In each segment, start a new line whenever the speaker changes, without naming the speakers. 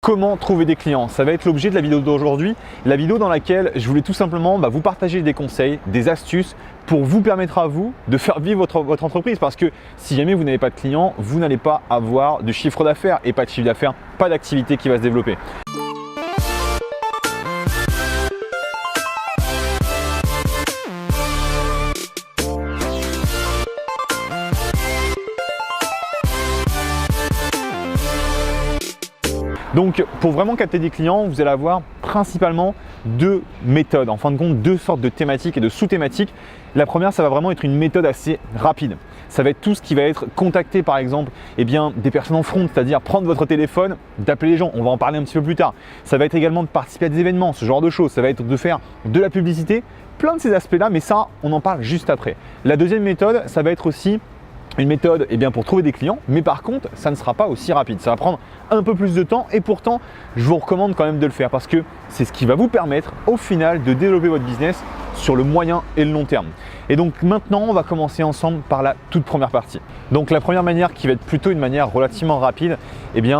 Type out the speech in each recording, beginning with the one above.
comment trouver des clients. Ça va être l'objet de la vidéo d'aujourd'hui, la vidéo dans laquelle je voulais tout simplement vous partager des conseils, des astuces pour vous permettre à vous de faire vivre votre entreprise. Parce que si jamais vous n'avez pas de clients, vous n'allez pas avoir de chiffre d'affaires et pas de chiffre d'affaires, pas d'activité qui va se développer. Donc pour vraiment capter des clients, vous allez avoir principalement deux méthodes, en fin de compte deux sortes de thématiques et de sous-thématiques. La première, ça va vraiment être une méthode assez rapide. Ça va être tout ce qui va être contacter par exemple des personnes en front, c'est-à-dire prendre votre téléphone, d'appeler les gens, on va en parler un petit peu plus tard. Ça va être également de participer à des événements, ce genre de choses. Ça va être de faire de la publicité, plein de ces aspects-là, mais ça, on en parle juste après. La deuxième méthode, ça va être aussi une méthode pour trouver des clients, mais par contre, ça ne sera pas aussi rapide. Ça va prendre un peu plus de temps et pourtant, je vous recommande quand même de le faire parce que c'est ce qui va vous permettre au final de développer votre business sur le moyen et le long terme. Et donc maintenant, on va commencer ensemble par la toute première partie. Donc la première manière qui va être plutôt une manière relativement rapide,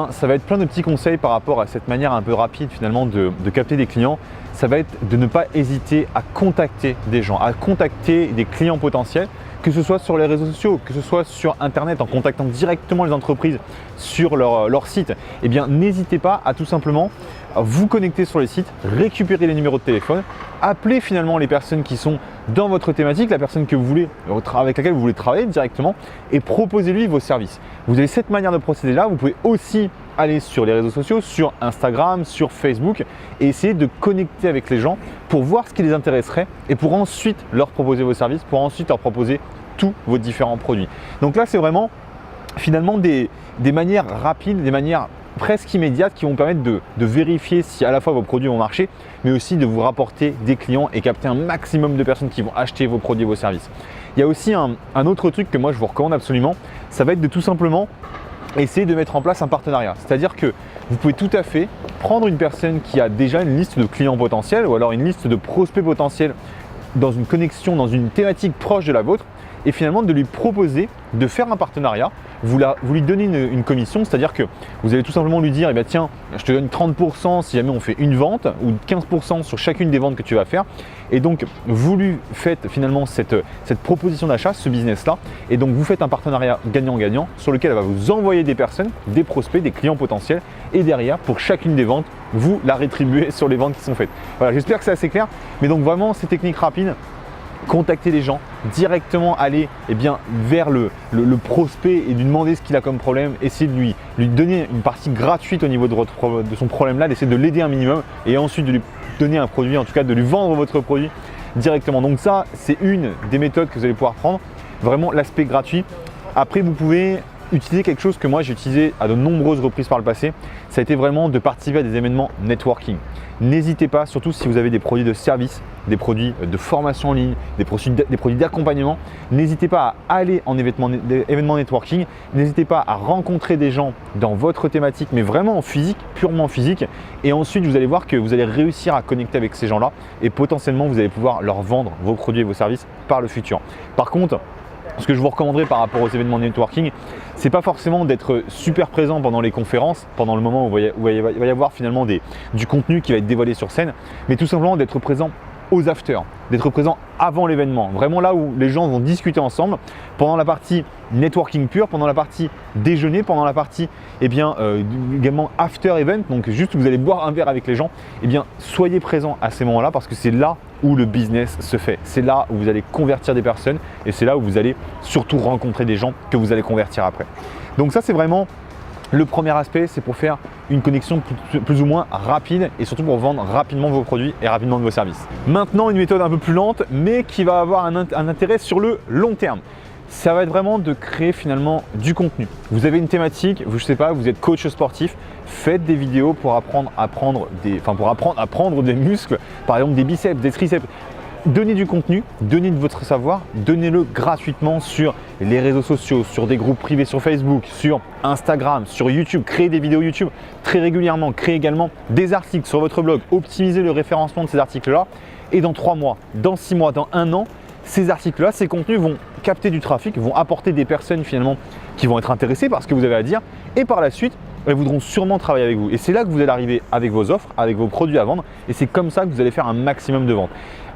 ça va être plein de petits conseils par rapport à cette manière un peu rapide finalement de capter des clients. Ça va être de ne pas hésiter à contacter des gens, à contacter des clients potentiels, que ce soit sur les réseaux sociaux, que ce soit sur internet, en contactant directement les entreprises sur leur site. N'hésitez pas à tout simplement vous connecter sur les sites, récupérer les numéros de téléphone, appeler finalement les personnes qui sont dans votre thématique, la personne que vous voulez, avec laquelle vous voulez travailler directement et proposez-lui vos services. Vous avez cette manière de procéder là. Vous pouvez aussi aller sur les réseaux sociaux, sur Instagram, sur Facebook et essayer de connecter avec les gens pour voir ce qui les intéresserait et pour ensuite leur proposer vos services, pour ensuite leur proposer tous vos différents produits. Donc là, c'est vraiment finalement des manières rapides, des manières presque immédiates qui vont permettre de vérifier si à la fois vos produits vont marcher, mais aussi de vous rapporter des clients et capter un maximum de personnes qui vont acheter vos produits et vos services. Il y a aussi un autre truc que moi je vous recommande absolument, ça va être de tout simplement essayer de mettre en place un partenariat. C'est-à-dire que vous pouvez tout à fait prendre une personne qui a déjà une liste de clients potentiels ou alors une liste de prospects potentiels dans une connexion, dans une thématique proche de la vôtre et finalement de lui proposer de faire un partenariat. Vous lui donnez une commission, c'est-à-dire que vous allez tout simplement lui dire tiens, je te donne 30% si jamais on fait une vente ou 15% sur chacune des ventes que tu vas faire. Et donc vous lui faites finalement cette proposition d'achat, ce business-là, et donc vous faites un partenariat gagnant-gagnant sur lequel elle va vous envoyer des personnes, des prospects, des clients potentiels et derrière pour chacune des ventes, vous la rétribuez sur les ventes qui sont faites. Voilà, j'espère que c'est assez clair, mais donc vraiment ces techniques rapides. Contacter les gens, directement aller vers le prospect et lui demander ce qu'il a comme problème, essayer de lui donner une partie gratuite au niveau de son problème là, d'essayer de l'aider un minimum et ensuite de lui donner un produit, en tout cas de lui vendre votre produit directement. Donc ça, c'est une des méthodes que vous allez pouvoir prendre, vraiment l'aspect gratuit. Après, vous pouvez utiliser quelque chose que moi j'ai utilisé à de nombreuses reprises par le passé, ça a été vraiment de participer à des événements networking. N'hésitez pas, surtout si vous avez des produits de service, des produits de formation en ligne, des produits d'accompagnement, n'hésitez pas à aller en événements networking, n'hésitez pas à rencontrer des gens dans votre thématique, mais vraiment en physique, purement physique. Et ensuite, vous allez voir que vous allez réussir à connecter avec ces gens-là et potentiellement, vous allez pouvoir leur vendre vos produits et vos services par le futur. Par contre, ce que je vous recommanderais par rapport aux événements networking, c'est pas forcément d'être super présent pendant les conférences, pendant le moment où il va y avoir finalement du contenu qui va être dévoilé sur scène, mais tout simplement d'être présent aux afters, d'être présent avant l'événement, vraiment là où les gens vont discuter ensemble, pendant la partie networking pure, pendant la partie déjeuner, pendant la partie également after event, donc juste où vous allez boire un verre avec les gens, soyez présent à ces moments-là parce que c'est là où le business se fait, c'est là où vous allez convertir des personnes et c'est là où vous allez surtout rencontrer des gens que vous allez convertir après. Donc ça, c'est vraiment le premier aspect, c'est pour faire une connexion plus ou moins rapide et surtout pour vendre rapidement vos produits et rapidement vos services. Maintenant, une méthode un peu plus lente mais qui va avoir un intérêt sur le long terme. Ça va être vraiment de créer finalement du contenu. Vous avez une thématique, je sais pas, vous êtes coach sportif, faites des vidéos pour apprendre à prendre des muscles, par exemple des biceps, des triceps. Donnez du contenu, donnez de votre savoir, donnez-le gratuitement sur les réseaux sociaux, sur des groupes privés sur Facebook, sur Instagram, sur YouTube. Créez des vidéos YouTube très régulièrement. Créez également des articles sur votre blog. Optimisez le référencement de ces articles-là. Et dans 3 mois, dans 6 mois, dans 1 an, ces articles-là, ces contenus vont capter du trafic, vont apporter des personnes finalement qui vont être intéressés par ce que vous avez à dire et par la suite, elles voudront sûrement travailler avec vous. Et c'est là que vous allez arriver avec vos offres, avec vos produits à vendre et c'est comme ça que vous allez faire un maximum de ventes.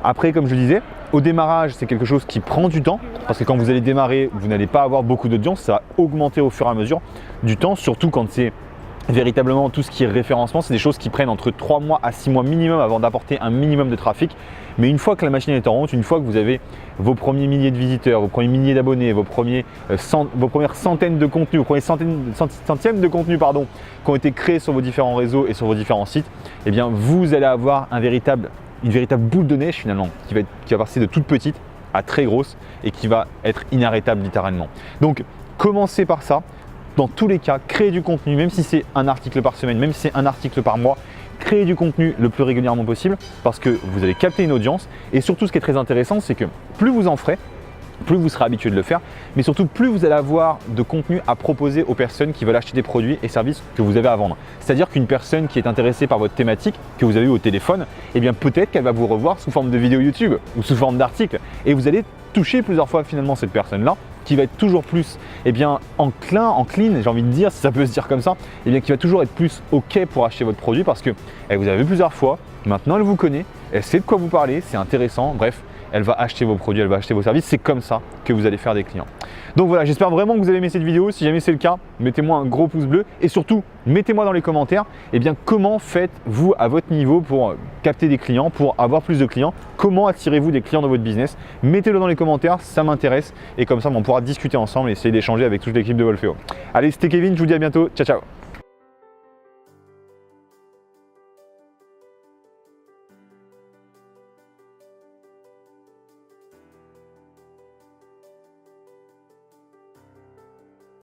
Après, comme je disais, au démarrage, c'est quelque chose qui prend du temps parce que quand vous allez démarrer, vous n'allez pas avoir beaucoup d'audience, ça va augmenter au fur et à mesure du temps, surtout quand c'est véritablement tout ce qui est référencement, c'est des choses qui prennent entre 3 mois à 6 mois minimum avant d'apporter un minimum de trafic. Mais une fois que la machine est en route, une fois que vous avez vos premiers milliers de visiteurs, vos premiers milliers d'abonnés, vos premières centaines de contenus, vos premiers centièmes de contenus qui ont été créés sur vos différents réseaux et sur vos différents sites, eh bien vous allez avoir une véritable boule de neige finalement qui va passer de toute petite à très grosse et qui va être inarrêtable littéralement. Donc commencez par ça. Dans tous les cas, créez du contenu, même si c'est un article par semaine, même si c'est un article par mois, créez du contenu le plus régulièrement possible parce que vous allez capter une audience et surtout ce qui est très intéressant, c'est que plus vous en ferez, plus vous serez habitué de le faire, mais surtout plus vous allez avoir de contenu à proposer aux personnes qui veulent acheter des produits et services que vous avez à vendre. C'est-à-dire qu'une personne qui est intéressée par votre thématique que vous avez au téléphone, eh bien peut-être qu'elle va vous revoir sous forme de vidéo YouTube ou sous forme d'article et vous allez toucher plusieurs fois finalement cette personne-là qui va être toujours plus encline, j'ai envie de dire, si ça peut se dire comme ça, qui va toujours être plus OK pour acheter votre produit parce que vous avez vu plusieurs fois, maintenant elle vous connaît, elle sait de quoi vous parlez, c'est intéressant, bref, elle va acheter vos produits, elle va acheter vos services, c'est comme ça que vous allez faire des clients. Donc voilà, j'espère vraiment que vous avez aimé cette vidéo. Si jamais c'est le cas, mettez-moi un gros pouce bleu et surtout, mettez-moi dans les commentaires comment faites-vous à votre niveau pour capter des clients, pour avoir plus de clients, comment attirez-vous des clients dans votre business. Mettez-le dans les commentaires, ça m'intéresse et comme ça on pourra discuter ensemble et essayer d'échanger avec toute l'équipe de Wolfeo. Allez, c'était Kevin, je vous dis à bientôt, ciao ciao.